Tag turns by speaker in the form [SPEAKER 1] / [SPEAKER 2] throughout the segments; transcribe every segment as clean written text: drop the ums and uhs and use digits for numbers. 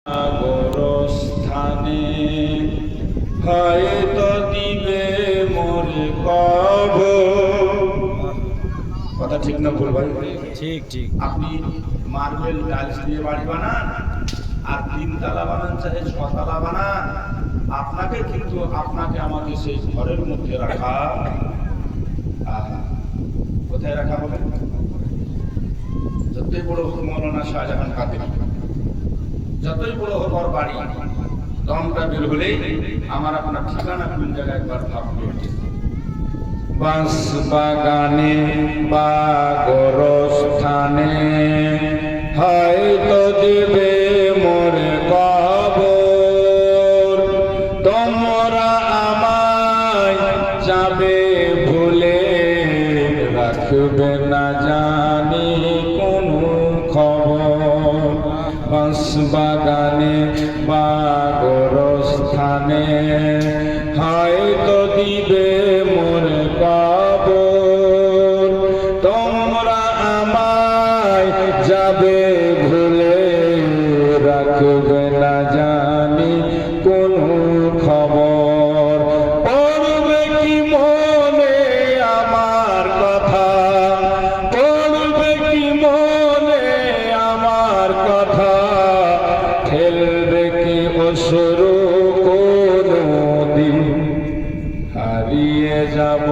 [SPEAKER 1] গোরস্থানে হয়তো দিবে মোরে কবর। কথা ঠিক না ভুল ভাই?
[SPEAKER 2] ঠিক ঠিক।
[SPEAKER 1] আপনি মার্বেল টাইলস দিয়ে বাড়ি বানান আর 3 তলা বানান চাহে 6 তলা বানান, আপনাকে কিন্তু আপনাকে আমাকে সেই ঘরের মধ্যে রাখা। কোথায় রাখা হবে? যতই বড় হোক মৌলানা শাহজাহান কাদের, যতই বড় হোক ওর বাড়ি, দমটা বের হলেই আমার আপনার ঠিকানা কোন জায়গায় একবার ভাববে। বাঁশ বাগানে বা গোরস্থানে হয়তো দিবে মোরে কবর। তোমরা আমায় যাবে ভুলে, রাখবে না জানি কোনো খবর। বাঁশ বাগানে বা গোরস্থানে হয়তো দিবে মোরে কবর। তোমরা আমায় যাবে ভুলে, রাখবে না জানি কোনো খবর। পড়বে কি মনে আমার কথা, পড়বে কি মনে আমার কথা, ফেলবে কি অশ্রু কোনো দিন। হারিয়ে যাব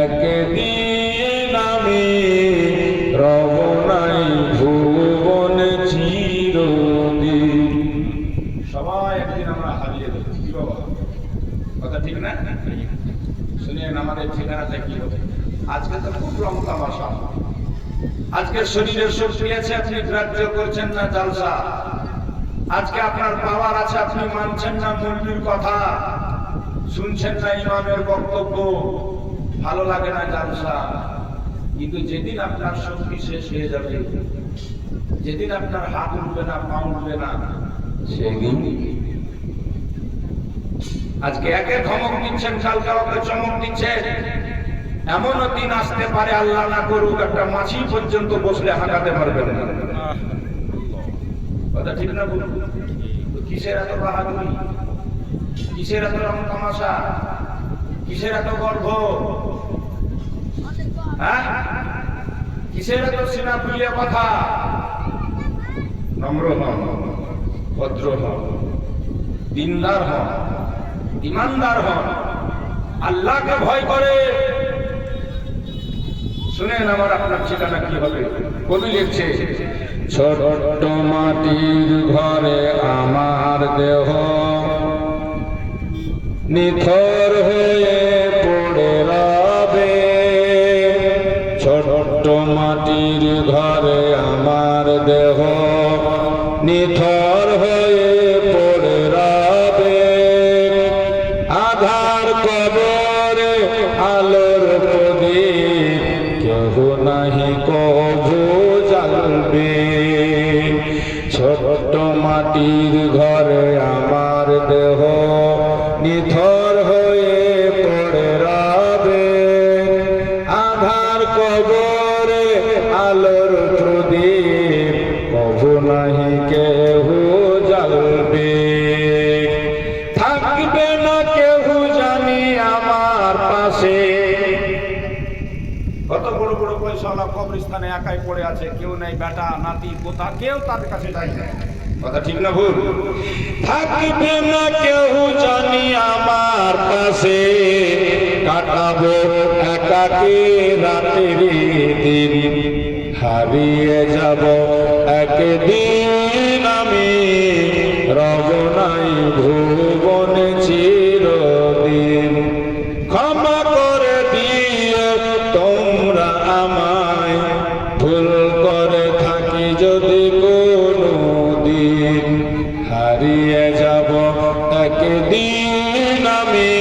[SPEAKER 1] একদিন আমি, রব নাই ভুবনে চিরদিন। সবাই একদিন আমরা হারিয়ে দেব, কি বাবা? কথা ঠিক না? শুনেন আমাদের ঠিকানাটা কি হবে। আজকে তো খুব রং তামাশা, আজকে শরীরের শক্তি আছে, আপনি গ্রাহ্য করছেন না জালসা। আজকে আপনার পাওয়ার আছে, আপনি মানছেন না মৌলবীর কথা, শুনছেন না ইমামের বক্তব্য, ভালো লাগে না জালসা। কিন্তু যেদিন আপনার শক্তি শেষ হয়ে যাবে, যেদিন আপনার হাত উঠবে না, পা উঠবে না, সেদিন আজকে একে ধমক দিচ্ছেন, কালকে ওকে চমক দিচ্ছেন। এমনও দিন আসতে পারে, আল্লাহ না করুক, একটা মাছি পর্যন্ত বসলে হাঁটাতে পারবে না। কথা ঠিক না বলুন? কিসের এত বাহাদুরি, কিসের এত রং তামাশা, কিসের এত গর্ব, হ্যাঁ? কিসের এত সিনা ফুলিয়া কথা? নম্র হন, ভদ্র হন, দিনদার হন, ইমানদার হন, আল্লাহকে ভয় করে। শুনেন আমার আপনার ঠিকানা কি হবে। কবি লিখছে, ছোট্ট মাটির ঘরে আমার দেহ, নিথর হয়ে পড়ে রবে। ছোট্ট মাটির ঘরে আমার দেহ, নিথর হয়ে পড়ে রবে। আধার কবরে আলোর প্রদীপ, কেহ নাহি কভু জ্বালবে। ছোট্ট মাটির ঘরে আমার দেহ, নিথর হয়ে পড়ে রবে। আধার কবরে আলোর প্রদীপ, কভু নাহি কেহ জ্বালবে। থাকবে না কেহ জানি আমার পাশে। কত বড় বড় পয়সাওয়ালা কবরস্থানে একাই পড়ে আছে, কেউ নাই, বেটা নাতি পোতা কেউ তার কাছে যায় না। কথা ঠিক না ভুল? থাকবে না কেউ জানি আমার পাশে, কাটাবো একাকী রাতের দিন। হারিয়ে যাব একদিন আমি, রব নাই ভুবনে চিরদিন। ক্ষমা করে দিয়ে তোমরা আমায়, ভুল করে থাকি যদি কোনো দিন। হারিয়ে যাব একদিন আমি,